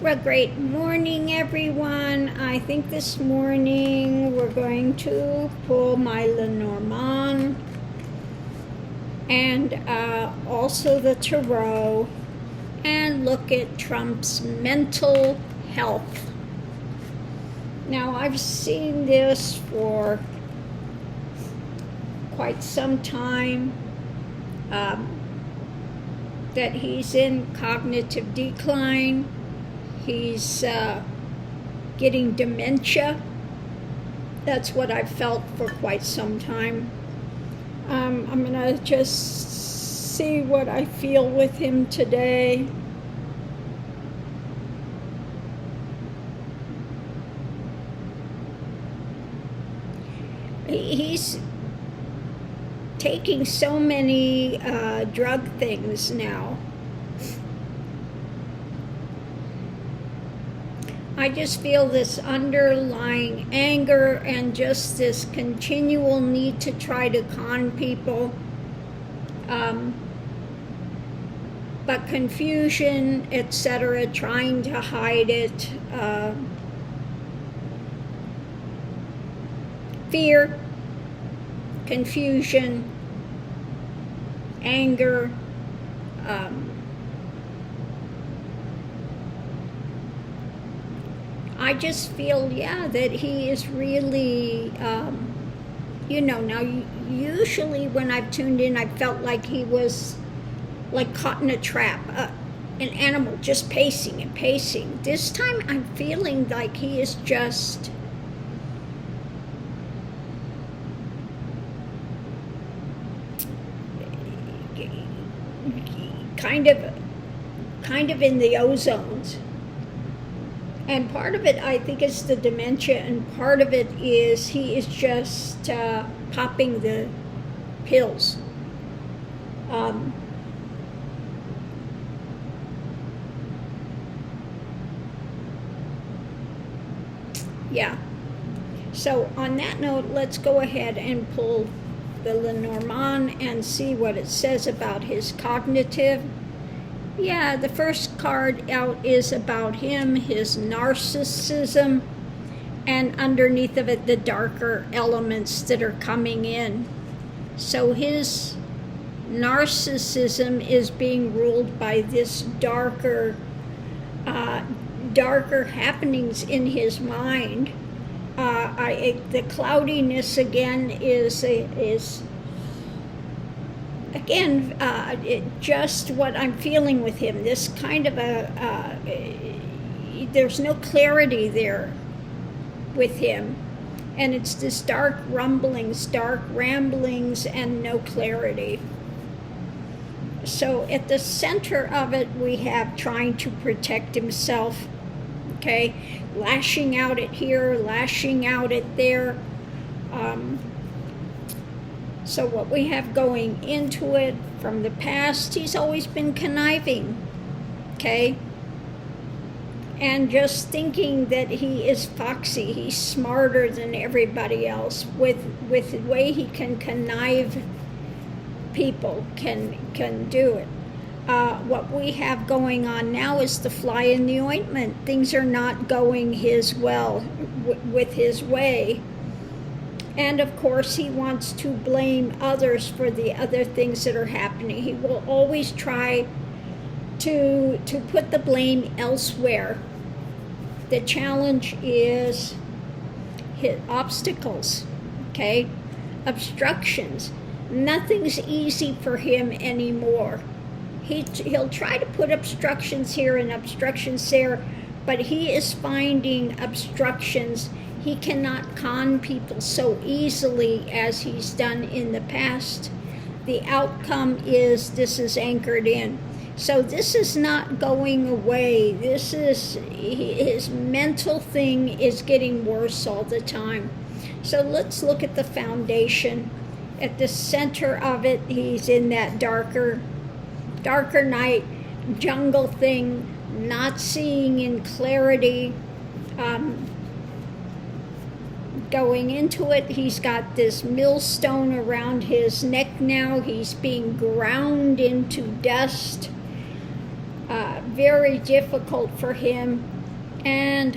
Well, great morning, everyone. I think this morning we're going to pull my Lenormand and also the Tarot and look at Trump's mental health. Now, I've seen this for quite some time, that he's in cognitive decline. He's getting dementia. That's what I've felt for quite some time. I'm going to just see what I feel with him today. He's taking so many drug things now. I just feel this underlying anger and just this continual need to try to con people, but confusion, etc., trying to hide it, fear, confusion, anger, I just feel, that he is really, now usually when I've tuned in, I felt like he was like caught in a trap, an animal just pacing and pacing. This time I'm feeling like he is just kind of in the ozones. And part of it, I think, is the dementia, and part of it is he is just popping the pills. So on that note, let's go ahead and pull the Lenormand and see what it says about his cognitive. The first card out is about him, his narcissism, and underneath of it, the darker elements that are coming in. So his narcissism is being ruled by this darker happenings in his mind. The cloudiness again is again, just what I'm feeling with him. This kind of there's no clarity there with him. And it's this dark rumblings, dark ramblings, and no clarity. So at the center of it, we have trying to protect himself, okay? Lashing out at here, lashing out at there. So what we have going into it from the past, he's always been conniving, okay? And just thinking that he is foxy, he's smarter than everybody else with the way he can connive people, can do it. What we have going on now is the fly in the ointment. Things are not going with his way. And of course, he wants to blame others for the other things that are happening. He will always try to put the blame elsewhere. The challenge is his obstacles, okay? Obstructions. Nothing's easy for him anymore. He'll try to put obstructions here and obstructions there, but he is finding obstructions. He cannot con people so easily as he's done in the past. The outcome is this is anchored in. So this is not going away. This is, his mental thing is getting worse all the time. So let's look at the foundation. At the center of it, he's in that darker night, jungle thing, not seeing in clarity. Going into it, he's got this millstone around his neck now. He's being ground into dust. very difficult for him, and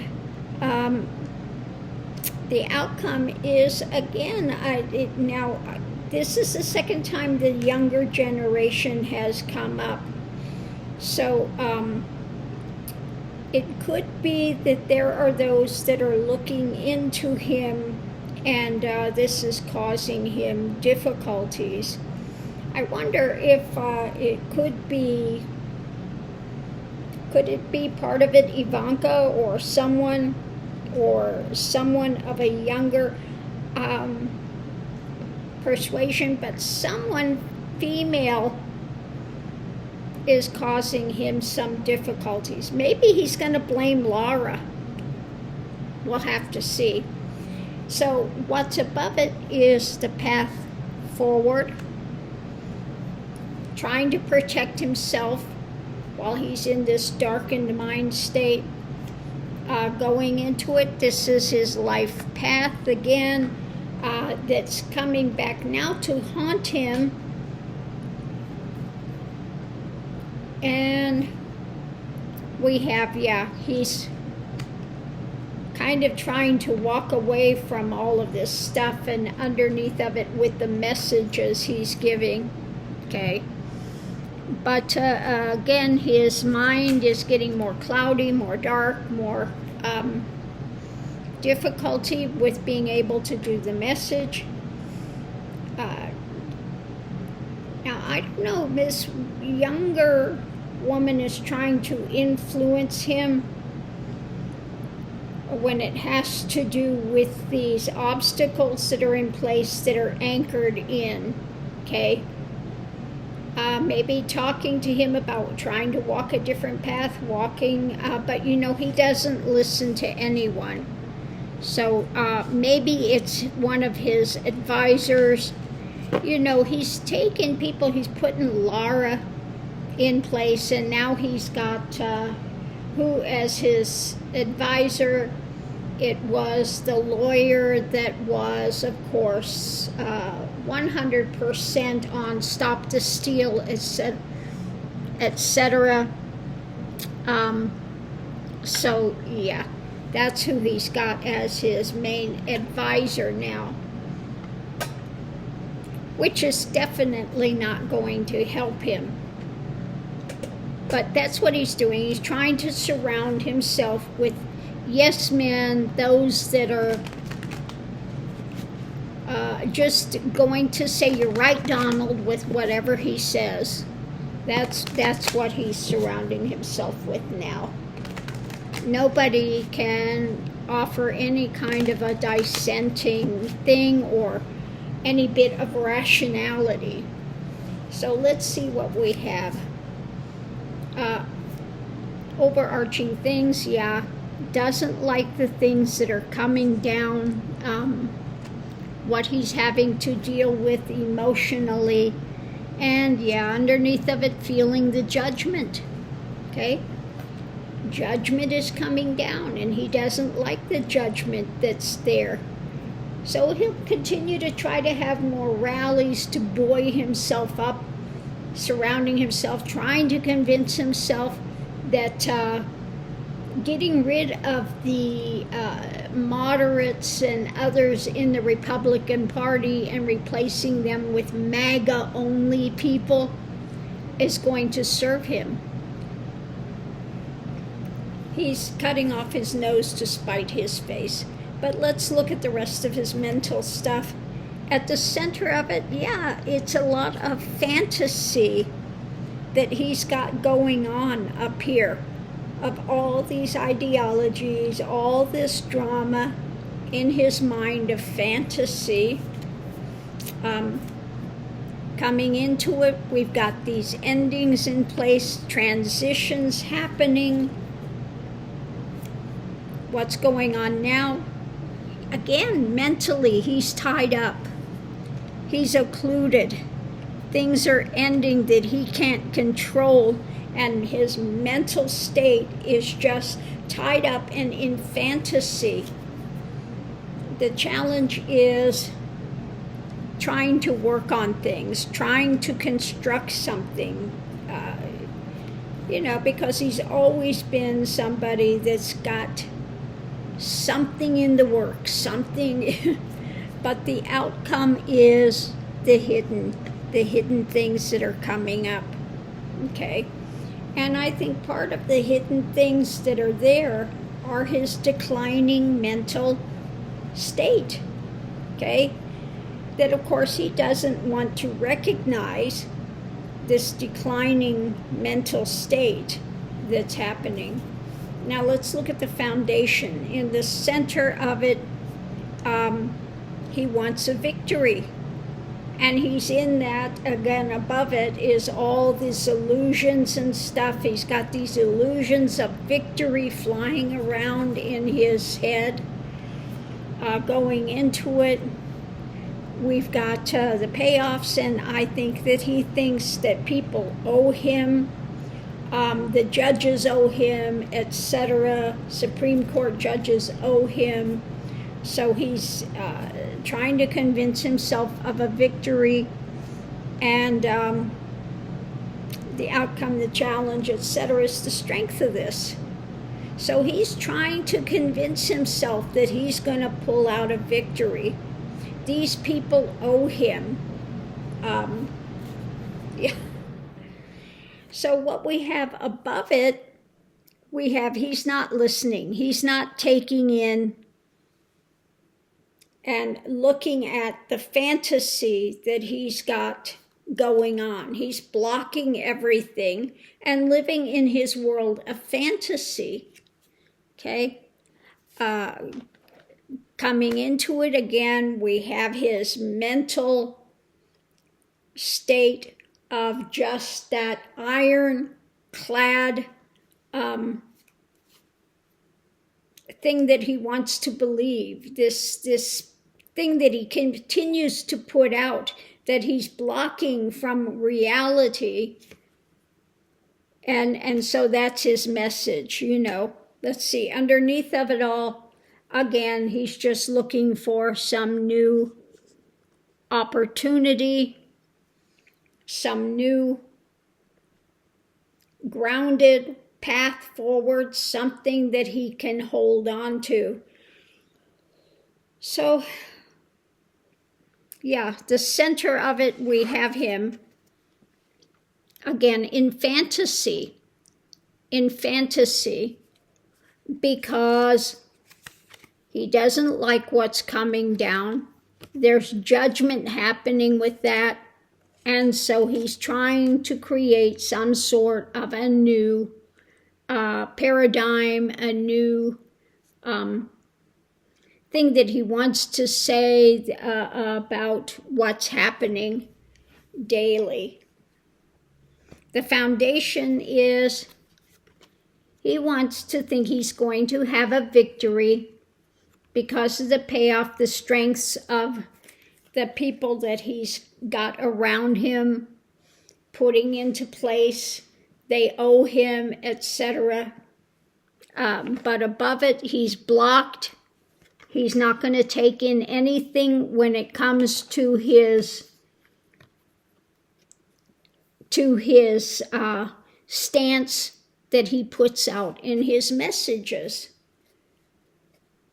the outcome is, again, now this is the second time the younger generation has come up. So it could be that there are those that are looking into him, and this is causing him difficulties. I wonder if it could it be part of it Ivanka or someone of a younger persuasion, but someone female is causing him some difficulties. Maybe he's going to blame Laura. We'll have to see. So what's above it is the path forward, trying to protect himself while he's in this darkened mind state. Going into it, this is his life path again, that's coming back now to haunt him. And we have, he's kind of trying to walk away from all of this stuff, and underneath of it with the messages he's giving, okay? But again, his mind is getting more cloudy, more dark, more difficulty with being able to do the message. Now, I don't know, this younger woman is trying to influence him when it has to do with these obstacles that are in place that are anchored in, okay? Maybe talking to him about trying to walk a different path, but he doesn't listen to anyone. So maybe it's one of his advisors. He's taken people, he's putting Laura in place, and now he's got who as his advisor. It was the lawyer that was, of course, 100% on Stop the Steal, etc. So, yeah, that's who he's got as his main advisor now, which is definitely not going to help him. But that's what he's doing. He's trying to surround himself with yes men, those that are just going to say, "You're right, Donald," with whatever he says. That's what he's surrounding himself with now. Nobody can offer any kind of a dissenting thing or any bit of rationality. So let's see what we have. Overarching things, doesn't like the things that are coming down, what he's having to deal with emotionally, and underneath of it, feeling the judgment, okay? Judgment is coming down, and he doesn't like the judgment that's there. So he'll continue to try to have more rallies to buoy himself up, surrounding himself, trying to convince himself that getting rid of the moderates and others in the Republican Party and replacing them with MAGA-only people is going to serve him. He's cutting off his nose to spite his face. But let's look at the rest of his mental stuff. At the center of it, it's a lot of fantasy that he's got going on up here, of all these ideologies, all this drama in his mind of fantasy. Coming into it, we've got these endings in place, transitions happening. What's going on now? Again, mentally, he's tied up. He's occluded. Things are ending that he can't control, and his mental state is just tied up and in fantasy. The challenge is trying to work on things, trying to construct something, You know, because he's always been somebody that's got something in the works, something, but the outcome is the hidden things that are coming up. Okay. And I think part of the hidden things that are there are his declining mental state. Okay. That, of course, he doesn't want to recognize this declining mental state that's happening. Now let's look at the foundation. In the center of it, he wants a victory. And he's in that, again, above it is all these illusions and stuff. He's got these illusions of victory flying around in his head. Going into it, we've got the payoffs, and I think that he thinks that people owe him, the judges owe him, etc. Supreme Court judges owe him. So he's trying to convince himself of a victory, and the outcome, the challenge, etc. is the strength of this. So he's trying to convince himself that he's going to pull out a victory. These people owe him. Yeah. So what we have above it, we have he's not listening. He's not taking in and looking at the fantasy that he's got going on. He's blocking everything and living in his world of fantasy. Okay? Coming into it again, we have his mental state of just that ironclad thing that he wants to believe, this thing that he continues to put out, that he's blocking from reality. And so that's his message, you know. Let's see, underneath of it all, again, he's just looking for some new opportunity, some new grounded path forward, something that he can hold on to. So, yeah, the center of it, we have him, again, in fantasy, because he doesn't like what's coming down. There's judgment happening with that. And so he's trying to create some sort of a new paradigm, a new thing that he wants to say about what's happening daily. The foundation is he wants to think he's going to have a victory because of the payoff, the strengths of the people that he's got around him, putting into place. They owe him, etc. But above it, he's blocked. He's not going to take in anything when it comes to his stance that he puts out in his messages.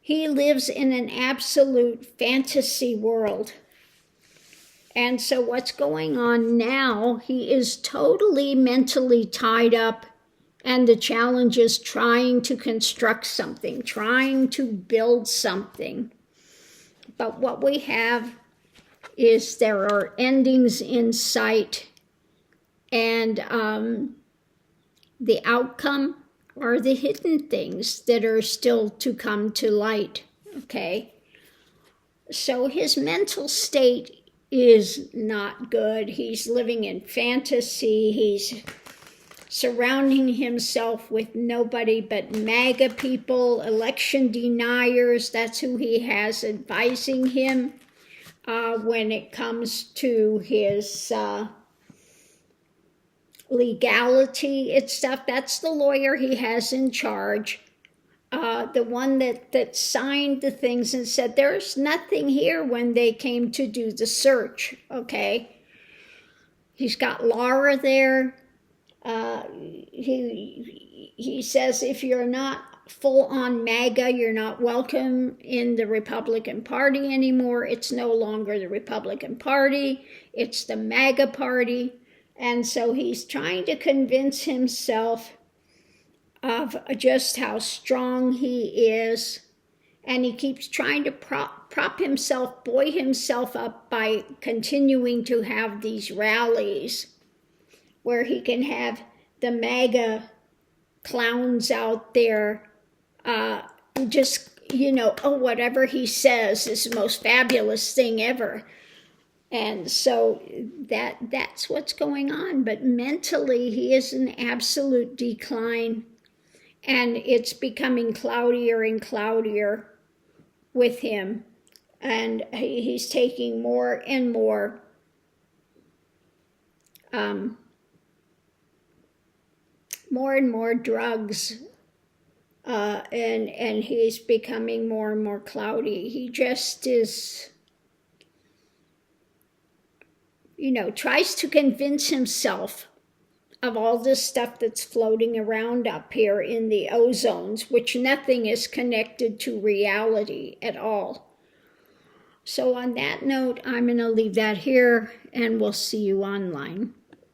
He lives in an absolute fantasy world. And so what's going on now, he is totally mentally tied up, and the challenge is trying to construct something, trying to build something. But what we have is there are endings in sight, and the outcome are the hidden things that are still to come to light, okay? So his mental state is not good. He's living in fantasy. He's surrounding himself with nobody but MAGA people, election deniers. That's who he has advising him when it comes to his legality and stuff. That's the lawyer he has in charge. The one that signed the things and said there's nothing here when they came to do the search, okay? He's got Laura there. He says if you're not full on MAGA, you're not welcome in the Republican Party anymore. It's no longer the Republican Party, it's the MAGA Party. And so he's trying to convince himself of just how strong he is. And he keeps trying to prop himself, buoy himself up by continuing to have these rallies where he can have the MAGA clowns out there just, oh, whatever he says is the most fabulous thing ever. And so that's what's going on. But mentally, he is in absolute decline. And it's becoming cloudier and cloudier with him. And he's taking more and more drugs, and he's becoming more and more cloudy. He just is, tries to convince himself of all this stuff that's floating around up here in the ozones, which nothing is connected to reality at all. So on that note, I'm going to leave that here, and we'll see you online.